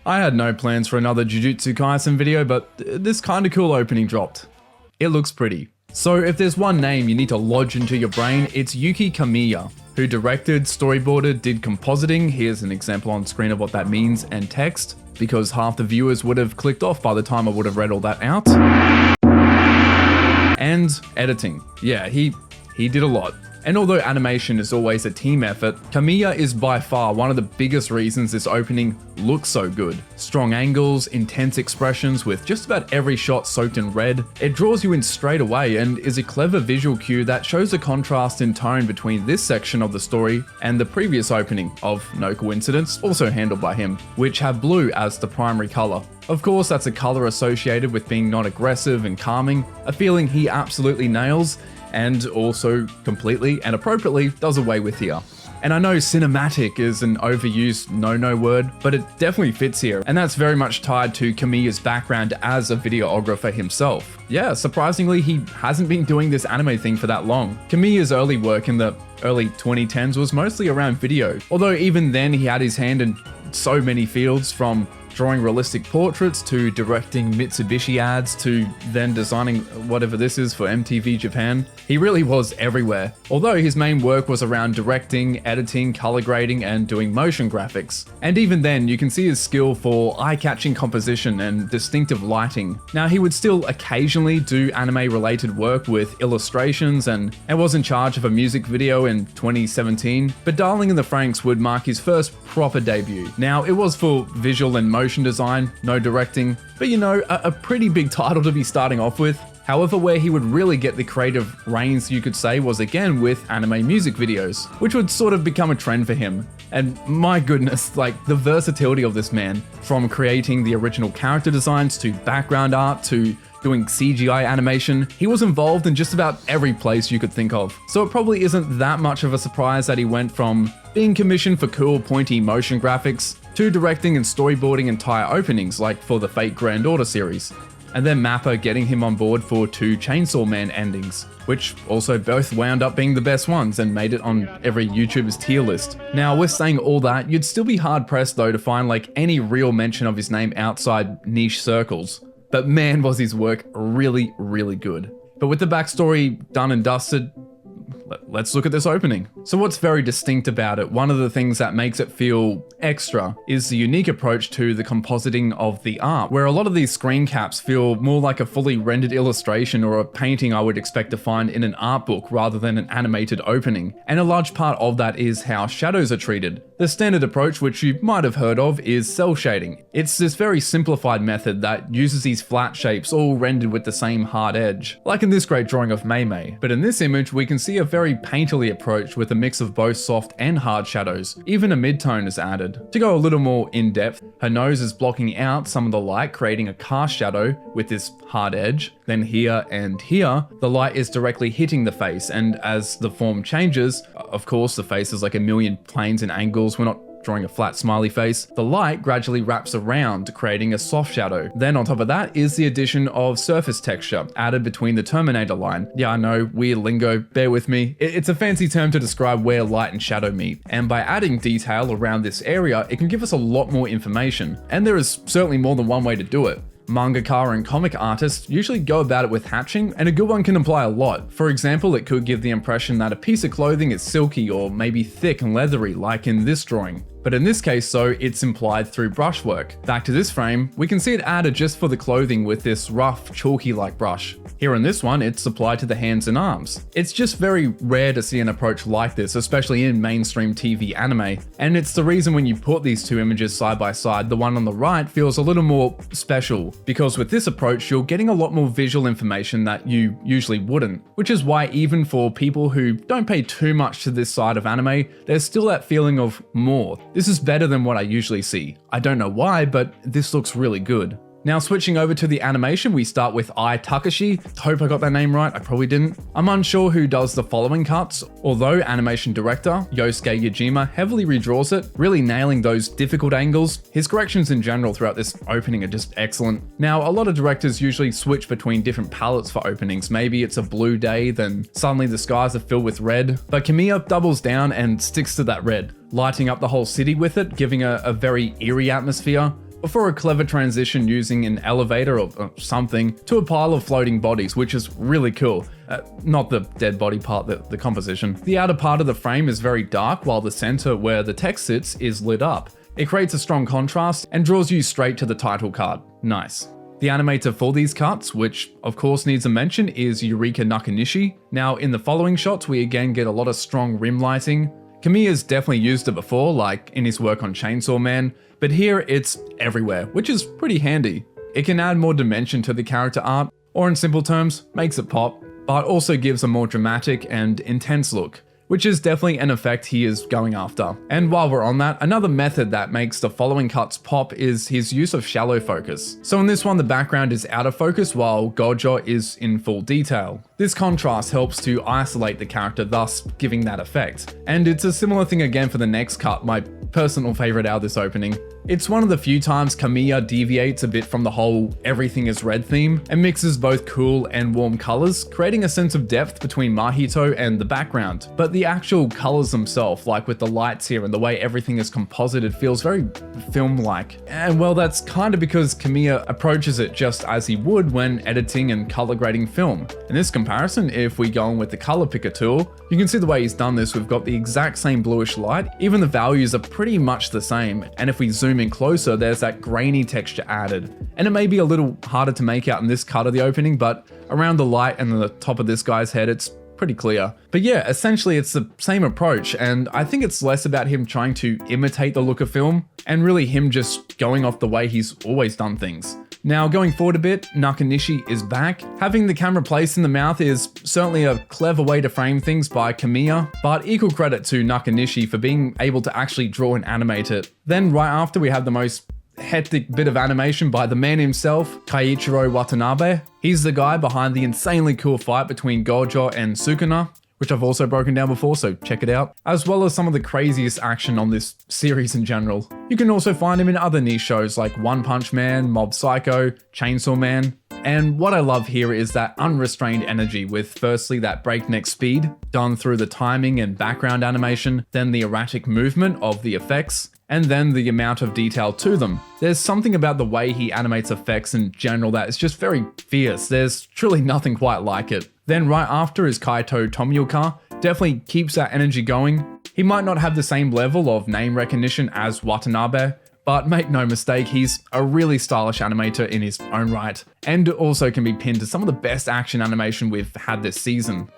I had no plans for another Jujutsu Kaisen video, but this kinda cool opening dropped. It looks pretty. So if there's one name you need to lodge into your brain, it's Yuki Kamiya, who directed, storyboarded, did compositing, here's an example on screen of what that means, and text, because half the viewers would have clicked off by the time I would have read all that out. And editing. Yeah, he did a lot. And although animation is always a team effort, Kamiya is by far one of the biggest reasons this opening looks so good. Strong angles, intense expressions with just about every shot soaked in red. It draws you in straight away and is a clever visual cue that shows a contrast in tone between this section of the story and the previous opening of No Coincidence, also handled by him, which have blue as the primary color. Of course, that's a color associated with being not aggressive and calming, a feeling he absolutely nails, and also completely and appropriately does away with here. And I know cinematic is an overused no-no word, but it definitely fits here, and that's very much tied to Kamiya's background as a videographer himself. Yeah, surprisingly, he hasn't been doing this anime thing for that long. Kamiya's early work in the early 2010s was mostly around video, although even then he had his hand in so many fields, from drawing realistic portraits to directing Mitsubishi ads to then designing whatever this is for MTV Japan. He really was everywhere, although his main work was around directing, editing, color grading, and doing motion graphics. And even then, you can see his skill for eye-catching composition and distinctive lighting. Now, he would still occasionally do anime-related work with illustrations and was in charge of a music video in 2017, but Darling in the Franxx would mark his first proper debut. Now, it was for visual and motion design, no directing, but you know, a pretty big title to be starting off with. However, where he would really get the creative reins, you could say, was again with anime music videos, which would sort of become a trend for him. And my goodness, like the versatility of this man, from creating the original character designs to background art to doing CGI animation, he was involved in just about every place you could think of. So it probably isn't that much of a surprise that he went from being commissioned for cool pointy motion graphics to directing and storyboarding entire openings like for the Fate Grand Order series, and then Mappa getting him on board for 2 Chainsaw Man endings, which also both wound up being the best ones and made it on every YouTuber's tier list. Now, with saying all that, you'd still be hard pressed though to find like any real mention of his name outside niche circles. But man, was his work really, really good. But with the backstory done and dusted, let's look at this opening. So what's very distinct about it, one of the things that makes it feel extra, is the unique approach to the compositing of the art, where a lot of these screen caps feel more like a fully rendered illustration or a painting I would expect to find in an art book rather than an animated opening. And a large part of that is how shadows are treated. The standard approach, which you might have heard of, is cell shading. It's this very simplified method that uses these flat shapes all rendered with the same hard edge, like in this great drawing of Mei Mei. But in this image, we can see a very painterly approach with a mix of both soft and hard shadows. Even a mid-tone is added. To go a little more in-depth, her nose is blocking out some of the light, creating a cast shadow with this hard edge. Then here and here, the light is directly hitting the face, and as the form changes, of course the face is like a million planes and angles, we're not drawing a flat smiley face, the light gradually wraps around, creating a soft shadow. Then on top of that is the addition of surface texture, added between the Terminator line. Yeah, I know, weird lingo, bear with me. It's a fancy term to describe where light and shadow meet. And by adding detail around this area, it can give us a lot more information. And there is certainly more than one way to do it. Mangaka and comic artists usually go about it with hatching, and a good one can imply a lot. For example, it could give the impression that a piece of clothing is silky or maybe thick and leathery, like in this drawing. But in this case, though, it's implied through brushwork. Back to this frame, we can see it added just for the clothing with this rough, chalky-like brush. Here in this one, it's applied to the hands and arms. It's just very rare to see an approach like this, especially in mainstream TV anime, and it's the reason when you put these two images side by side, the one on the right feels a little more special, because with this approach, you're getting a lot more visual information that you usually wouldn't, which is why even for people who don't pay too much to this side of anime, there's still that feeling of more. This is better than what I usually see. I don't know why, but this looks really good. Now switching over to the animation, we start with Ai Takashi. Hope I got that name right, I probably didn't. I'm unsure who does the following cuts, although animation director Yosuke Yajima heavily redraws it, really nailing those difficult angles. His corrections in general throughout this opening are just excellent. Now, a lot of directors usually switch between different palettes for openings. Maybe it's a blue day, then suddenly the skies are filled with red, but Kamiya doubles down and sticks to that red, lighting up the whole city with it, giving a very eerie atmosphere. before a clever transition using an elevator or something to a pile of floating bodies, which is really cool. Not the dead body part, the composition. The outer part of the frame is very dark, while the center where the text sits is lit up. It creates a strong contrast and draws you straight to the title card. Nice. The animator for these cuts, which of course needs a mention, is Yurika Nakanishi. Now in the following shots, we again get a lot of strong rim lighting. Kamiya's definitely used it before, like in his work on Chainsaw Man, but here it's everywhere, which is pretty handy. It can add more dimension to the character art, or in simple terms, makes it pop, but also gives a more dramatic and intense look, which is definitely an effect he is going after. And while we're on that, another method that makes the following cuts pop is his use of shallow focus. So in this one, the background is out of focus while Gojo is in full detail. This contrast helps to isolate the character, thus giving that effect. And it's a similar thing again for the next cut, my personal favorite out of this opening. It's one of the few times Kamiya deviates a bit from the whole everything is red theme and mixes both cool and warm colors, creating a sense of depth between Mahito and the background. But the actual colors themselves, like with the lights here and the way everything is composited, feels very film-like. And well, that's kind of because Kamiya approaches it just as he would when editing and color grading film. In this comparison, if we go on with the color picker tool, you can see the way he's done this. We've got the exact same bluish light, even the values are pretty much the same. And if we zoom in closer, there's that grainy texture added. And it may be a little harder to make out in this cut of the opening, but around the light and the top of this guy's head, it's pretty clear. But yeah, essentially it's the same approach, and I think it's less about him trying to imitate the look of film and really him just going off the way he's always done things. Now going forward a bit, Nakanishi is back. Having the camera placed in the mouth is certainly a clever way to frame things by Kamiya, but equal credit to Nakanishi for being able to actually draw and animate it. Then right after, we have the most hectic bit of animation by the man himself, Keiichiro Watanabe. He's the guy behind the insanely cool fight between Gojo and Sukuna, which I've also broken down before, so check it out, as well as some of the craziest action on this series in general. You can also find him in other niche shows like One Punch Man, Mob Psycho, Chainsaw Man. And what I love here is that unrestrained energy with firstly that breakneck speed done through the timing and background animation, then the erratic movement of the effects, and then the amount of detail to them. There's something about the way he animates effects in general that is just very fierce. There's truly nothing quite like it. Then right after is Kaito Tomioka. Definitely keeps that energy going. He might not have the same level of name recognition as Watanabe, but make no mistake, he's a really stylish animator in his own right, and also can be pinned to some of the best action animation we've had this season.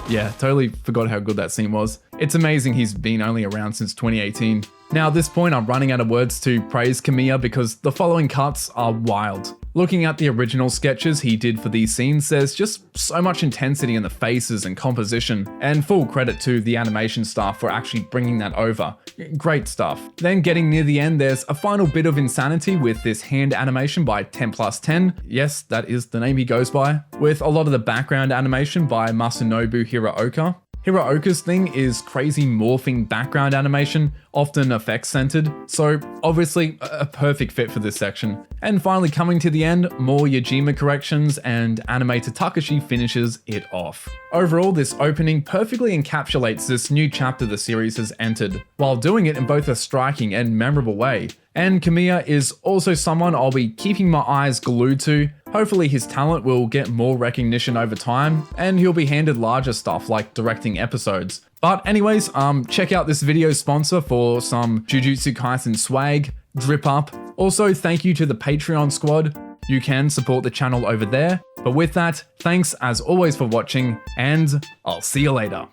Yeah, totally forgot how good that scene was. It's amazing he's been only around since 2018. Now at this point, I'm running out of words to praise Kamiya because the following cuts are wild. Looking at the original sketches he did for these scenes, there's just so much intensity in the faces and composition, and full credit to the animation staff for actually bringing that over. Great stuff. Then getting near the end, there's a final bit of insanity with this hand animation by 10+10. Yes, that is the name he goes by. With a lot of the background animation by Masanobu Hiraoka. Hiraoka's thing is crazy morphing background animation, often effects centered, so obviously a perfect fit for this section. And finally coming to the end, more Yajima corrections, and animator Takashi finishes it off. Overall, this opening perfectly encapsulates this new chapter the series has entered, while doing it in both a striking and memorable way. And Kamiya is also someone I'll be keeping my eyes glued to. Hopefully his talent will get more recognition over time, and he'll be handed larger stuff like directing episodes. But anyways, check out this video's sponsor for some Jujutsu Kaisen swag, drip up. Also, thank you to the Patreon squad. You can support the channel over there. But with that, thanks as always for watching, and I'll see you later.